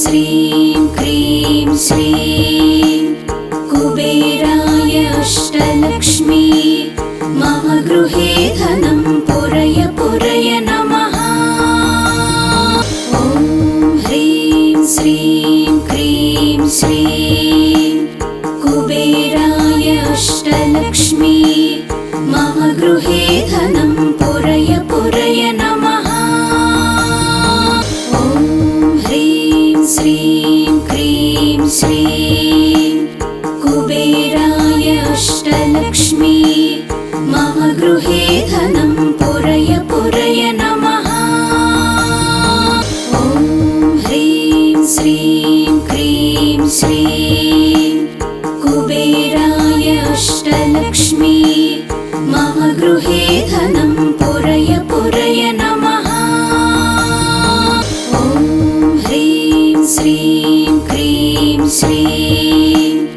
श्रीं क्रीं श्रीं कुबेराय अष्टलक्ष्मी मम गृहे धनं पुरय पुरय नमः। ॐ ह्रीं श्रीं क्रीं श्रीं कुबेराय अष्टलक्ष्मी मम गृहे धनं पुरय पुरय नमः। ॐ ह्रीं श्रीं क्रीं श्रीं कुबेराय अष्टलक्ष्मी मम गृहे धनं पुरय पुरय नमः। ॐ ह्रीं श्रीं क्रीं श्रीं कुबेराय अष्टलक्ष्मी मम गृहे धनं पुरय पुरय नमः। ॐ ह्रीं श्रीं क्रीं श्रीं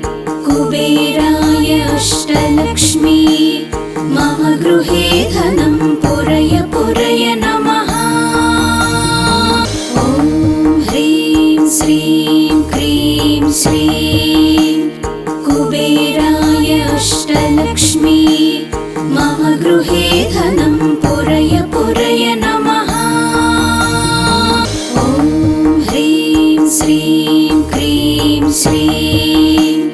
कुबेराय अष्टलक्ष्मी मम गृहे धनं पुरय पुरय नमः। ॐ ह्रीं श्रीं क्रीं श्रीं कुबेराय अष्टलक्ष्मी मम गृहे धनं पुरय पुरय नमः। ॐ ह्रीं श्रीं क्रीं श्रीं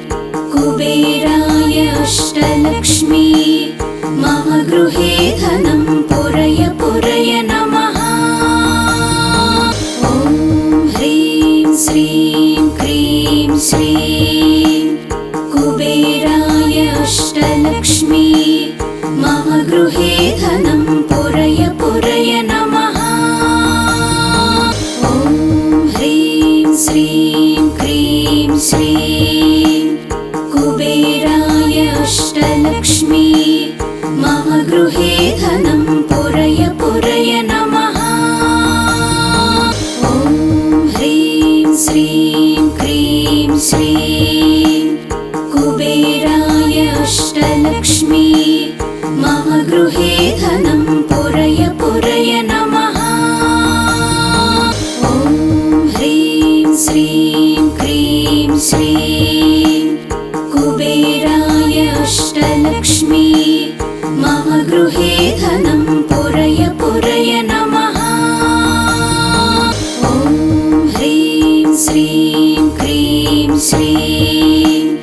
कुबेराय अष्टलक्ष्मी मम गृहे धनं पुरय पुरय नमः। ॐ ह्रीं श्रीं क्रीं श्रीं कुबेराय अष्टलक्ष्मी मम गृहे धनं पुरय पुरय नमः। ॐ ह्रीं श्रीं क्रीं श्रीं कुबेराय अष्टलक्ष्मी मम गृहे धनं पुरय पुरय नमः। ॐ ह्रीं श्रीं क्रीं श्रीं कुबेराय अष्टलक्ष्मी मम गृहे धनं पुरय पुरय नमः। ॐ ह्रीं श्रीं क्रीं श्रीं कुबेराय अष्टलक्ष्मी मम गृहे धनं पुरय पुरय नमः। ॐ ह्रीं श्रीं क्रीं श्रीं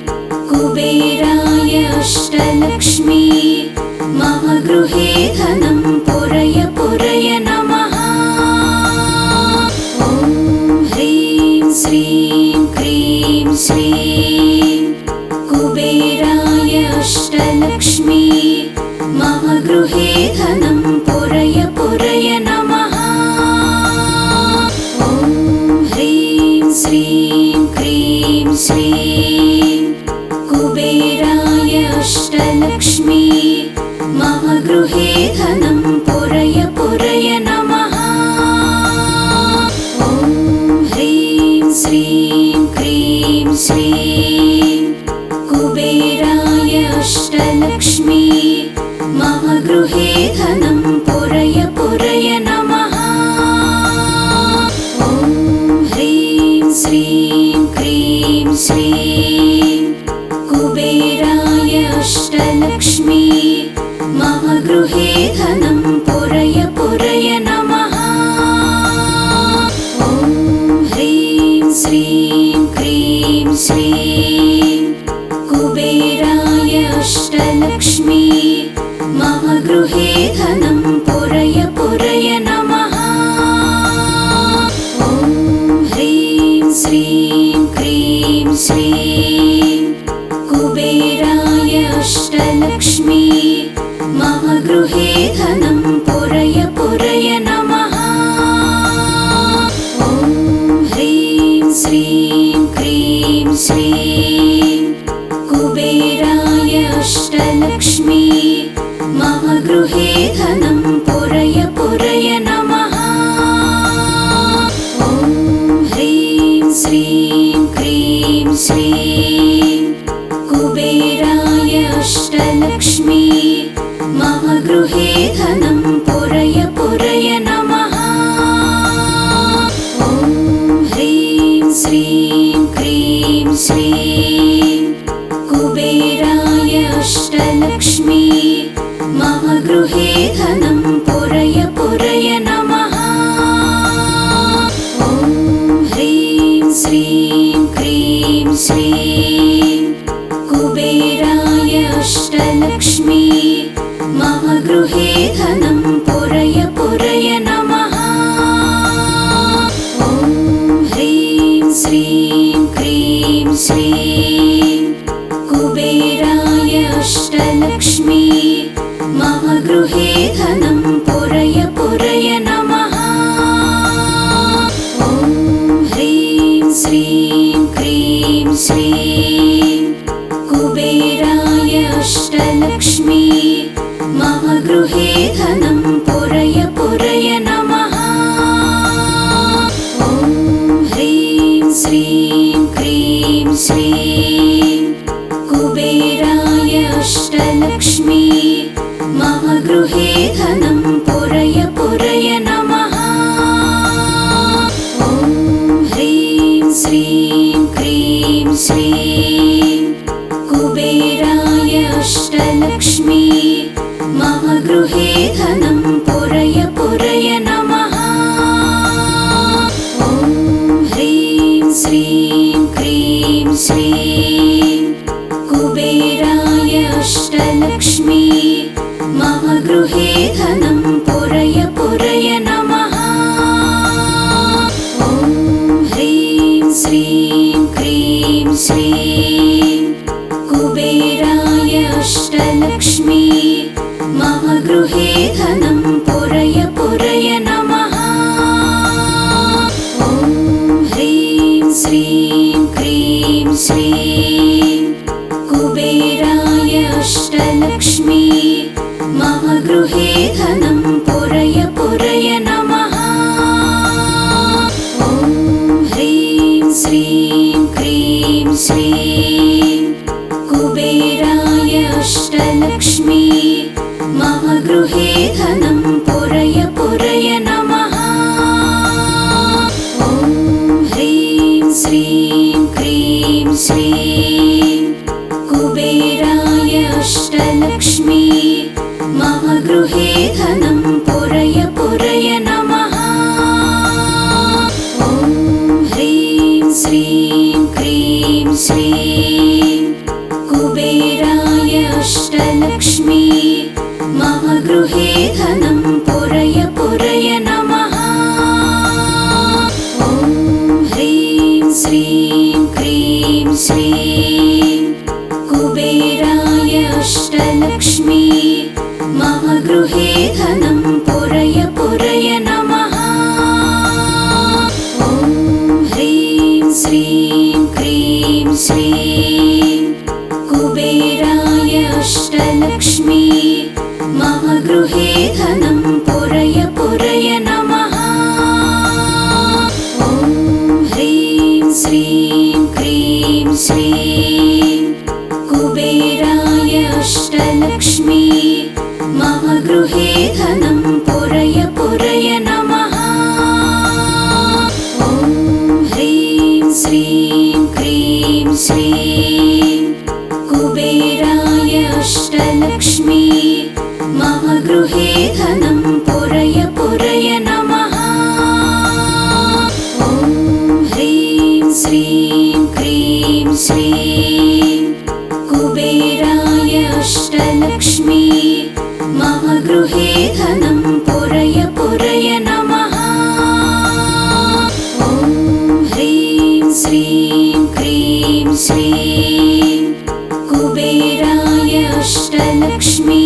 कुबेराय अष्टलक्ष्मी मम गृहे धनं पुरय पुरय नमः। ॐ ह्रीं श्रीं क्रीं श्रीं कुबेराय अष्टलक्ष्मी मम गृहे धनं पुरय पुरय नमः। ॐ ह्रीं श्रीं क्रीं श्रीं कुबेराय अष्टलक्ष्मी मम गृहे धनं पुरय पुरय नमः। ॐ ह्रीं श्रीं क्रीं श्रीं कुबेराय अष्टलक्ष्मी मम गृहे धनं पुरय पुरय नमः। ॐ ह्रीं श्रीं क्रीं श्रीं कुबेराय अष्टलक्ष्मी मम गृहे धनं पुरय पुरय नमः। ॐ ह्रीं श्रीं क्रीं श्रीं कुबेराय अष्टलक्ष्मी मम गृहे धनं पुरय पुरय नमः। ॐ ह्रीं श्रीं क्रीं श्रीं कुबेराय अष्टलक्ष्मी मम गृहे धनं पुरय पुरय नमः। ॐ ह्रीं श्रीं क्रीं श्रीं कुबेराय अष्टलक्ष्मी मम गृहे धनं पुरय पुरय नमः। ॐ ह्रीं श्रीं क्रीं श्रीं कुबेराय अष्टलक्ष्मी मम गृहे धनं पुरय पुरय नमः। ॐ ह्रीं श्रीं क्रीं श्रीं कुबेराय अष्टलक्ष्मी मम गृहे धनं पुरय पुरय नमः। ॐ ह्रीं श्रीं क्रीं श्रीं कुबेराय अष्टलक्ष्मी मम गृहे धनं पुरय पुरय नमः। ॐ ह्रीं श्रीं क्रीं श्रीं कुबेराय अष्टलक्ष्मी मम गृहे धनं पुरय पुरय नमः। ॐ ह्रीं श्रीं क्रीं श्रीं कुबेराय अष्टलक्ष्मी मम गृहे धनं पुरय पुरय नमः। ॐ ह्रीं श्रीं क्रीं श्रीं कुबेराय अष्टलक्ष्मी मम गृहे धनं पुरय पुरय नमः। ॐ ह्रीं श्रीं क्रीं श्रीं कुबेराय अष्टलक्ष्मी मम गृहे धनं पुरय पुरय नमः। ॐ ह्रीं श्रीं क्रीं श्रीं कुबेराय अष्टलक्ष्मी मम गृहे धनं पुरय पुरय नमः। ॐ ह्रीं श्रीं क्रीं श्रीं कुबेराय अष्टलक्ष्मी मम गृहे धनं पुरय पुरय नमः। ॐ ह्रीं श्रीं क्रीं श्रीं कुबेराय अष्टलक्ष्मी मम गृहे धनं पुरय पुरय नमः। ॐ ह्रीं श्रीं क्रीं श्रीं कुबेराय अष्टलक्ष्मी मम गृहे धनं पुरय पुरय नमः। ॐ ह्रीं श्रीं क्रीं श्रीं कुबेराय अष्टलक्ष्मी मम गृहे धनं पुरय पुरय नमः। ॐ ह्रीं श्रीं क्रीं श्रीं कुबेराय अष्टलक्ष्मी मम गृहे धनं पुरय पुरय नमः। ॐ ह्रीं श्रीं क्रीं श्रीं कुबेराय अष्टलक्ष्मी मम गृहे धनं पुरय पुरय नमः। ॐ ह्रीं श्रीं क्रीं श्रीं कुबेराय अष्टलक्ष्मी मम गृहे धनं पुरय पुरय नमः। ॐ ह्रीं श्रीं क्रीं श्रीं कुबेराय अष्टलक्ष्मी मम गृहे धनं पुरय पुरय नमः। ॐ ह्रीं श्रीं क्रीं श्रीं कुबेराय अष्टलक्ष्मी मम गृहे धनं पुरय पुरय नमः। ॐ ह्रीं श्रीं क्रीं श्रीं कुबेराय अष्टलक्ष्मी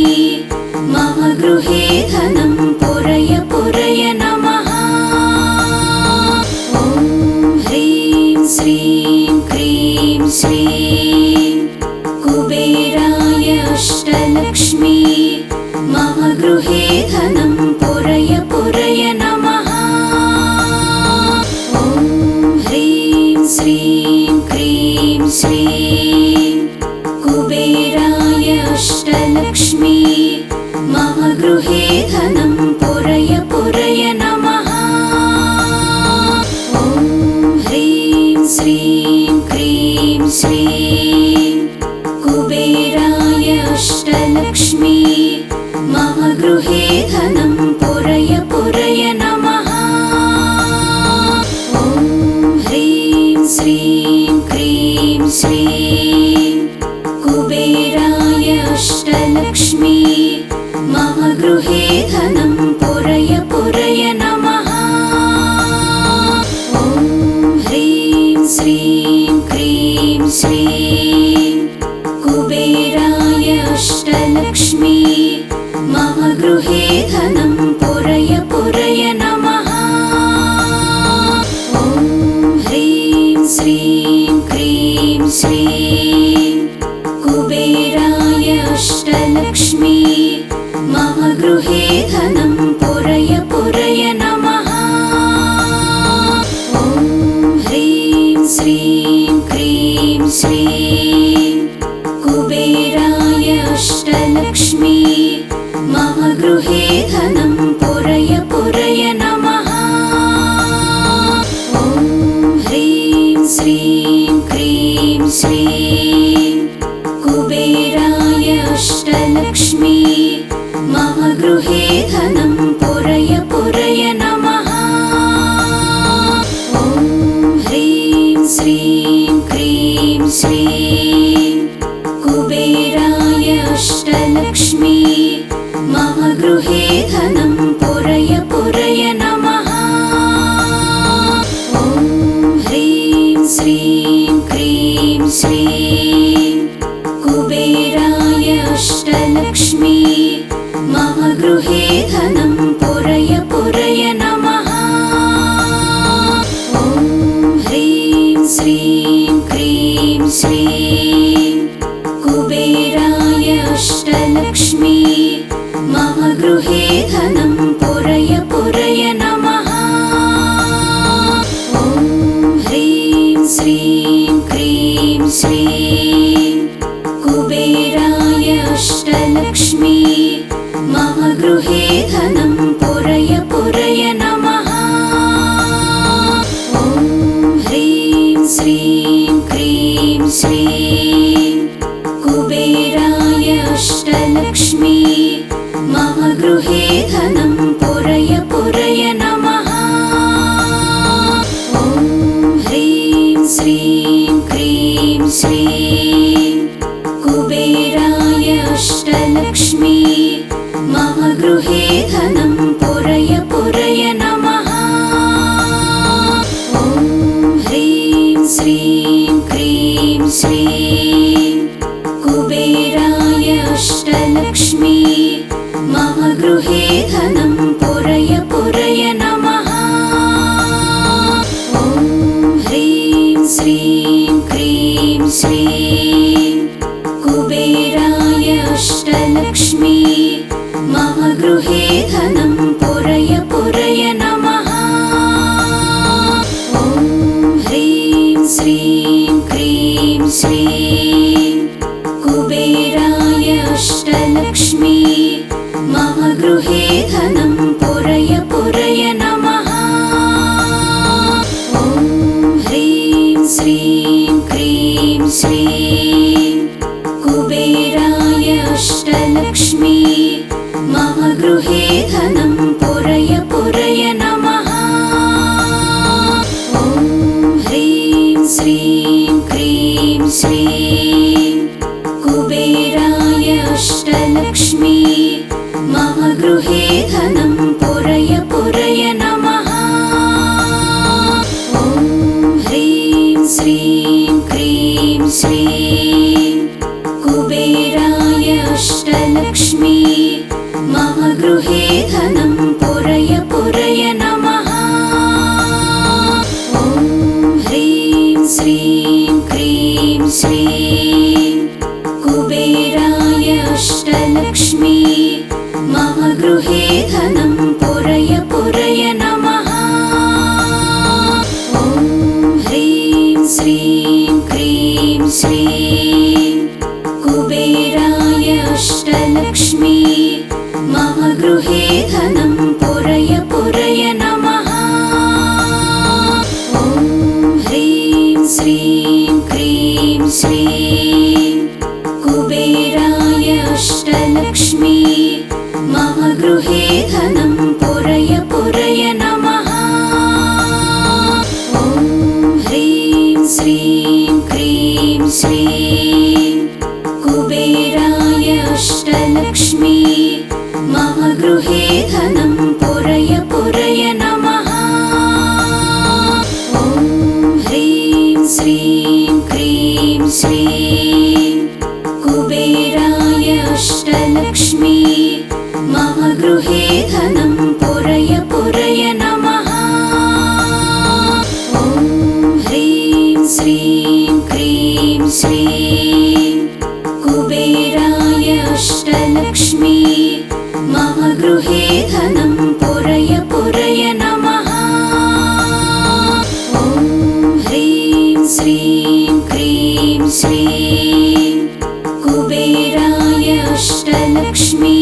मम गृहे धनं पुरय पुरय नमः। ॐ ह्रीं श्रीं क्रीं श्रीं कुबेराय अष्टलक्ष्मी मम गृहे धनं पुरय पुरय नमः। ॐ ह्रीं श्रीं क्रीं श्रीं कुबेराय अष्टलक्ष्मी मम गृहे धनं पुरय पुरय नमः। ॐ ह्रीं श्रीं क्रीं श्रीं कुबेराय अष्टलक्ष्मी मम गृहे धनं पुरय पुरय नमः। ॐ ह्रीं श्रीं क्रीं श्रीं कुबेराय अष्टलक्ष्मी मम गृहे धनं पुरय पुरय नमः। ॐ ह्रीं श्रीं क्रीं श्रीं कुबेराय अष्टलक्ष्मी मम गृहे धनं पुरय पुरय नमः। ॐ ह्रीं श्रीं क्रीं श्रीं कुबेराय अष्टलक्ष्मी मम गृहे धनं पुरय पुरय नमः। ॐ ह्रीं श्रीं क्रीं श्रीं कुबेराय अष्टलक्ष्मी मम गृहे धनं पुरय पुरय नमः। ॐ ह्रीं श्रीं क्रीं श्रीं कुबेराय अष्टलक्ष्मी मम गृहे धनं पुरय पुरय नमः। ॐ ह्रीं श्रीं क्रीं श्रीं कुबेराय अष्टलक्ष्मी मम गृहे धनं पुरय पुरय नमः। ॐ ह्रीं श्रीं क्रीं श्रीं कुबेराय अष्टलक्ष्मी मम गृहे धनं पुरय पुरय नमः। ॐ ह्रीं श्रीं क्रीं श्रीं कुबेराय अष्टलक्ष्मी मम गृहे धनं पुरय पुरय नमः। ॐ ह्रीं श्रीं क्रीं श्रीं कुबेराय अष्टलक्ष्मी मम गृहे धनं पुरय पुरय नमः। ॐ ह्रीं श्रीं क्रीं श्रीं कुबेराय अष्टलक्ष्मी मम गृहे धनं पुरय पुरय नमः। ॐ ह्रीं श्रीं क्रीं श्रीं कुबेराय अष्टलक्ष्मी मम गृहे धनं पुरय पुरय नमः। ॐ ह्रीं श्रीं क्रीं श्रीं कुबेराय अष्टलक्ष्मी मम गृहे धनं पुरय पुरय नमः। ॐ ह्रीं श्रीं क्रीं श्रीं कुबेराय अष्टलक्ष्मी मम गृहे धनं पुरय पुरय नमः। ॐ ह्रीं श्रीं क्रीं श्रीं कुबेराय अष्टलक्ष्मी मम गृहे धनं पुरय पुरय नमः। ॐ ह्रीं श्रीं क्रीं श्रीं कुबेराय अष्टलक्ष्मी मम गृहे धनं पुरय पुरय नमः। ॐ ह्रीं श्रीं क्रीं श्रीं कुबेराय अष्टलक्ष्मी मम गृहे धनं पुरय पुरय नमः। ॐ ह्रीं श्रीं क्रीं श्रीं कुबेराय अष्टलक्ष्मी मम गृहे धनं पुरय पुरय नमः। ॐ ह्रीं श्रीं क्रीं श्रीं कुबेराय अष्टलक्ष्मी मम गृहे धनं पुरय पुरय नमः। ॐ ह्रीं श्रीं क्रीं श्रीं कुबेराय अष्टलक्ष्मी मम गृहे धनं पुरय पुरय नमः। ॐ ह्रीं श्रीं क्रीं श्रीं कुबेराय अष्टलक्ष्मी मम गृहे धनं पुरय पुरय नमः। ॐ ह्रीं श्रीं क्रीं श्रीं कुबेराय अष्टलक्ष्मी मम गृहे धनं पुरय पुरय नमः। ॐ ह्रीं श्रीं क्रीं श्रीं कुबेराय अष्टलक्ष्मी मम गृहे धनं पुरय पुरय नमः। ॐ ह्रीं श्रीं क्रीं श्रीं कुबेराय अष्टलक्ष्मी मम गृहे धनं पुरय पुरय नमः। ॐ ह्रीं श्रीं क्रीं श्रीं कुबेराय अष्टलक्ष्मी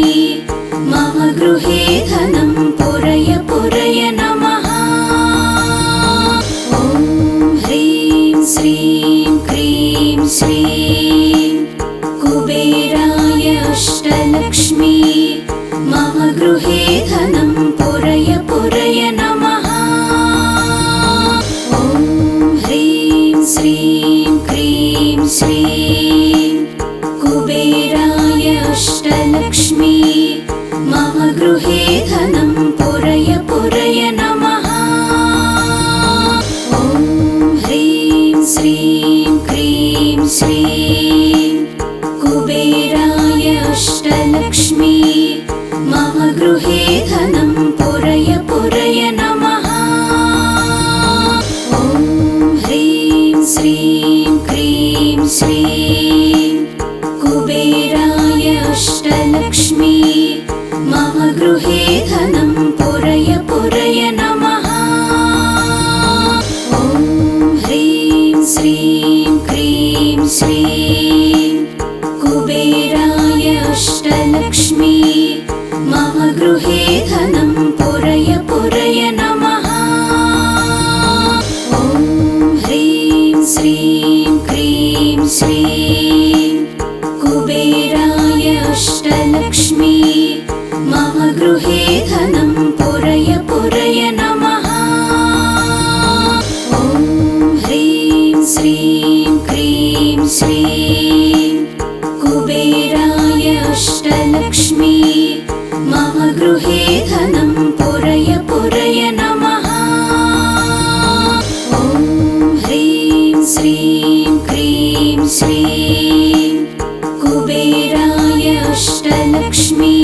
मम गृहे धनं पुरय पुरय नमः। ॐ ह्रीं श्रीं क्रीं श्रीं कुबेराय अष्टलक्ष्मी मम गृहे धनं पुरय पुरय नमः। ॐ ह्रीं श्रीं क्रीं श्रीं कुबेराय अष्टलक्ष्मी मम गृहे धनं पुरय पुरय नमः। ॐ ह्रीं श्रीं क्रीं श्रीं कुबेराय अष्टलक्ष्मी मम गृहे धनं पुरय पुरय नमः। ॐ ह्रीं श्रीं क्रीं श्रीं कुबेराय अष्टलक्ष्मी मम गृहे धनं पुरय पुरय नमः। ॐ ह्रीं श्रीं क्रीं श्रीं कुबेराय अष्टलक्ष्मी मम गृहे धनं पुरय पुरय नमः। ॐ ह्रीं श्रीं क्रीं श्रीं कुबेराय अष्टलक्ष्मी मम गृहे धनं पुरय पुरय नमः। ॐ ह्रीं श्रीं क्रीं श्रीं कुबेराय अष्टलक्ष्मी मम गृहे धनं पुरय पुरय नमः। ॐ ह्रीं श्रीं क्रीं श्रीं कुबेराय अष्टलक्ष्मी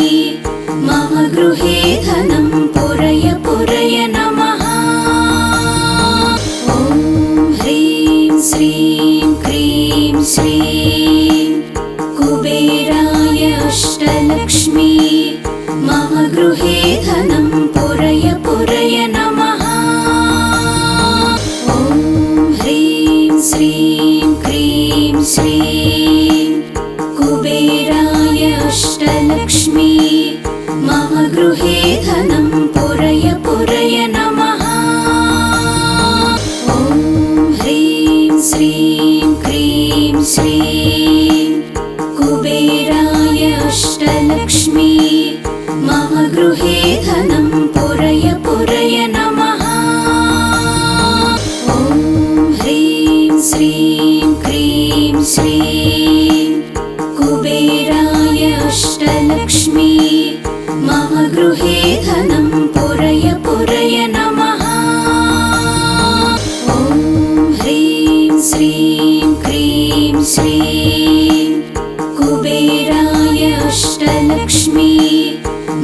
मम गृहे धनं पुरय पुरय नमः। ॐ ह्रीं श्रीं क्रीं श्रीं कुबेराय अष्टलक्ष्मी मम गृहे धनं पुरय पुरय नमः। ॐ ह्रीं श्रीं क्रीं श्रीं कुबेराय अष्टलक्ष्मी मम गृहे धनं पुरय पुरय नमः। ॐ ह्रीं श्रीं क्रीं श्रीं कुबेराय अष्टलक्ष्मी मम गृहे धनं पुरय पुरय नमः। ॐ ह्रीं श्रीं क्रीं श्रीं कुबेराय अष्टलक्ष्मी मम गृहे धनं पुरय पुरय नमः। ॐ ह्रीं श्रीं क्रीं श्रीं कुबेराय अष्टलक्ष्मी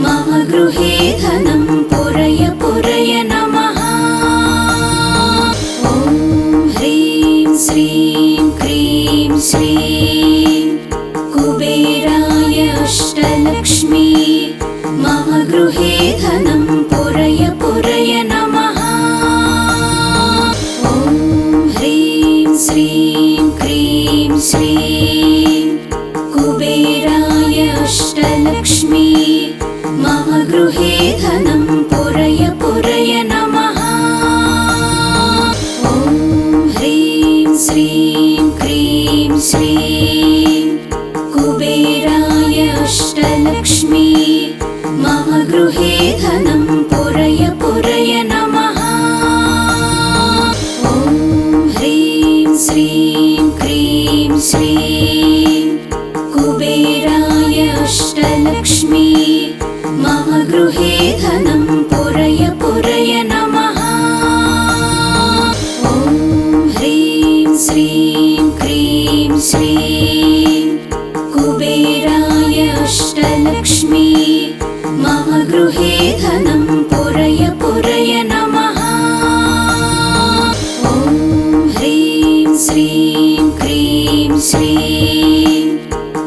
मम गृहे धनं पुरय पुरय नमः। ॐ ह्रीं श्रीं क्रीं श्रीं कुबेराय अष्टलक्ष्मी मम गृहे धनं पुरय पुरय नमः। ॐ ह्रीं श्रीं क्रीं श्रीं कुबेराय अष्टलक्ष्मी मम गृहे धनं पुरय पुरय नमः। ॐ ह्रीं श्रीं क्रीं श्रीं कुबेराय अष्टलक्ष्मी मम गृहे धनं पुरय पुरय नमः। ॐ ह्रीं श्रीं क्रीं श्रीं कुबेराय अष्टलक्ष्मी मम गृहे धनं पुरय पुरय नमः। ॐ ह्रीं श्रीं क्रीं श्रीं कुबेराय अष्टलक्ष्मी मम गृहे धनं पुरय पुरय नमः। ॐ ह्रीं श्रीं क्रीं श्रीं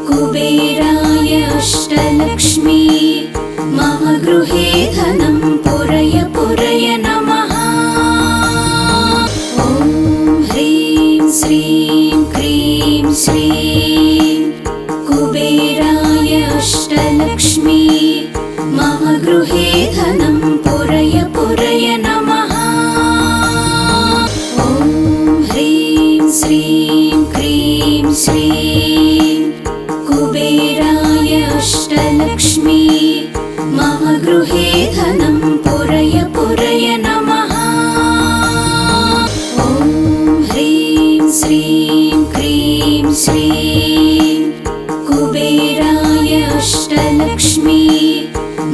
कुबेराय अष्टलक्ष्मी मम गृहे धनं पुरय पुरय नमः। ॐ ह्रीं श्रीं क्रीं श्रीं कुबेराय अष्टलक्ष्मी मम गृहे धनं पुरय पुरय नमः। ॐ ह्रीं श्रीं क्रीं श्रीं कुबेराय अष्टलक्ष्मी मम गृहे धनं पुरय पुरय नमः। ॐ ह्रीं श्रीं क्रीं श्रीं कुबेराय अष्टलक्ष्मी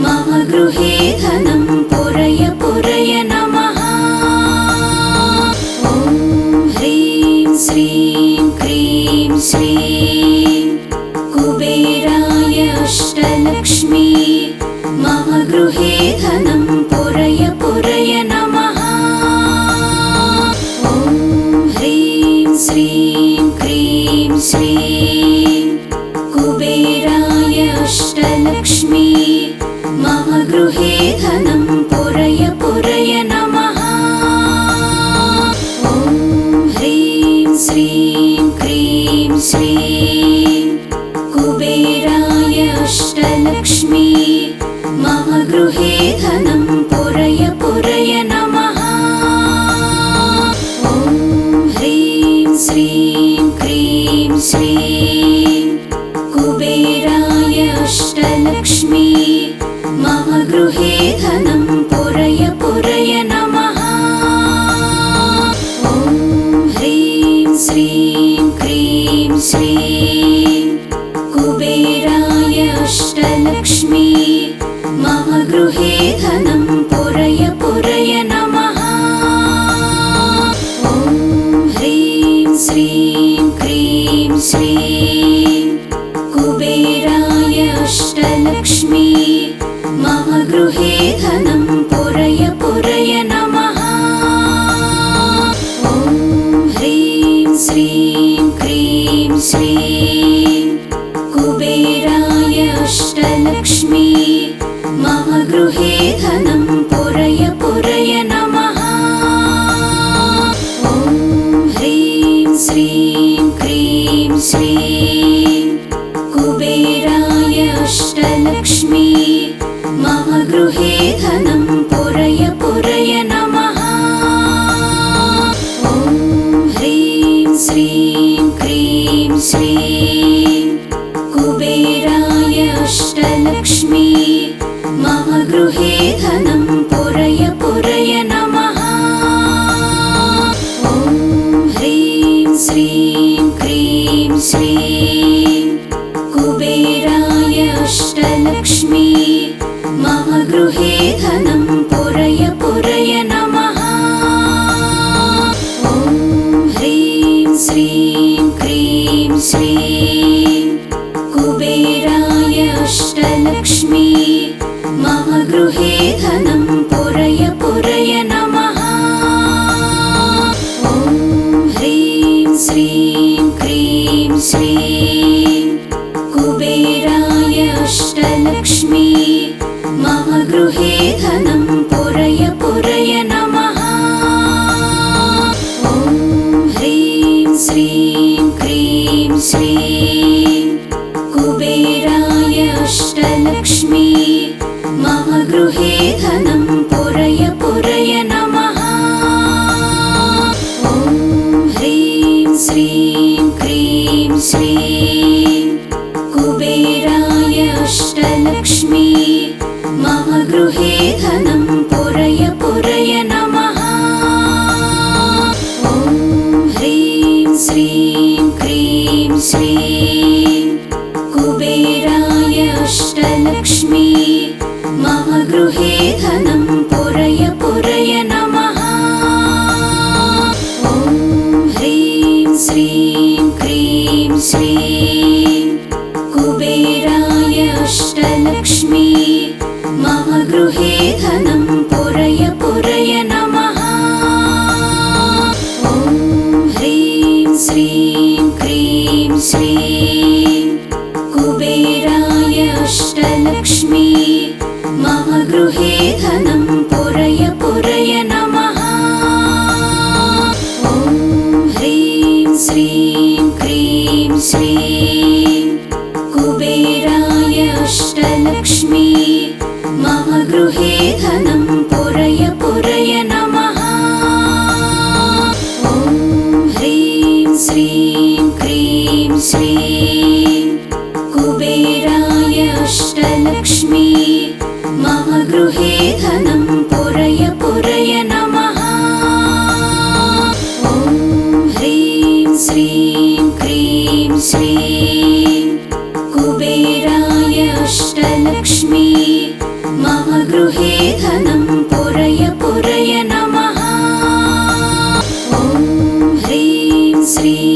मम गृहे धनं पुरय पुरय नमः। ॐ ह्रीं श्रीं क्रीं श्रीं कुबेराय अष्टलक्ष्मी मम गृहे धनं पुरय पुरय नमः। ॐ ह्रीं श्रीं क्रीं श्रीं कुबेराय अष्टलक्ष्मी मम गृहे धनं पुरय पुरय नमः। ॐ ह्रीं श्रीं क्रीं श्रीं कुबेराय अष्टलक्ष्मी मम गृहे धनं पुरय पुरय नमः। ॐ ह्रीं श्रीं क्रीं श्रीं कुबेराय अष्टलक्ष्मी मम गृहे धनं पुरय पुरय नमः। ॐ ह्रीं श्रीं क्रीं श्रीं कुबेराय अष्टलक्ष्मी मम गृहे धनं पुरय पुरय नमः। ॐ ह्रीं श्रीं क्रीं श्रीं कुबेराय अष्टलक्ष्मी मम गृहे धनं पुरय पुरय नमः। ॐ ह्रीं श्रीं क्रीं श्रीं कुबेराय अष्टलक्ष्मी मम गृहे धनं पुरय पुरय नमः। ॐ ह्रीं श्रीं क्रीं श्रीं कुबेराय अष्टलक्ष्मी मम गृहे धनं पुरय पुरय नमः। ॐ ह्रीं श्रीं क्रीं श्रीं कुबेराय अष्टलक्ष्मी मम गृहे धनं पुरय पुरय नमः। ॐ ह्रीं श्रीं क्रीं श्रीं कुबेराय अष्टलक्ष्मी मम गृहे धनं पुरय पुरय नमः। ॐ ह्रीं श्रीं क्रीं श्रीं कुबेराय अष्टलक्ष्मी मम गृहे धनं पुरय पुरय नमः। ॐ ह्रीं श्रीं क्रीं श्रीं कुबेराय अष्टलक्ष्मी मम गृहे धनं पुरय पुरय नमः। ॐ ह्रीं श्रीं क्रीं श्रीं कुबेराय अष्टलक्ष्मी मम गृहे धनं पुरय पुरय नमः। ॐ ह्रीं श्रीं क्रीं श्रीं कुबेराय अष्टलक्ष्मी मम गृहे धनं पुरय पुरय नमः। ॐ ह्रीं श्रीं क्रीं श्रीं कुबेराय अष्टलक्ष्मी मम गृहे धनं पुरय पुरय नमः। ॐ ह्रीं श्रीं क्रीं श्रीं कुबेराय अष्टलक्ष्मी मम गृहे धनं पुरय पुरय नमः। ॐ ह्रीं श्रीं क्रीं श्रीं कुबेराय अष्टलक्ष्मी मम गृहे धनं पुरय पुरय नमः। ॐ ह्रीं श्रीं क्रीं श्रीं कुबेराय अष्टलक्ष्मी मम गृहे धनं पुरय पुरय नमः। ॐ ह्रीं श्रीं क्रीं श्रीं कुबेराय अष्टलक्ष्मी मम गृहे धनं पुरय पुरय नमः। ॐ ह्रीं श्रीं क्रीं श्रीं कुबेराय अष्टलक्ष्मी मम गृहे धनं पुरय पुरय नमः। ॐ ह्रीं श्रीं क्रीं श्रीं कुबेराय अष्टलक्ष्मी मम गृहे धनं पुरय पुरय नमः। ॐ ह्रीं श्रीं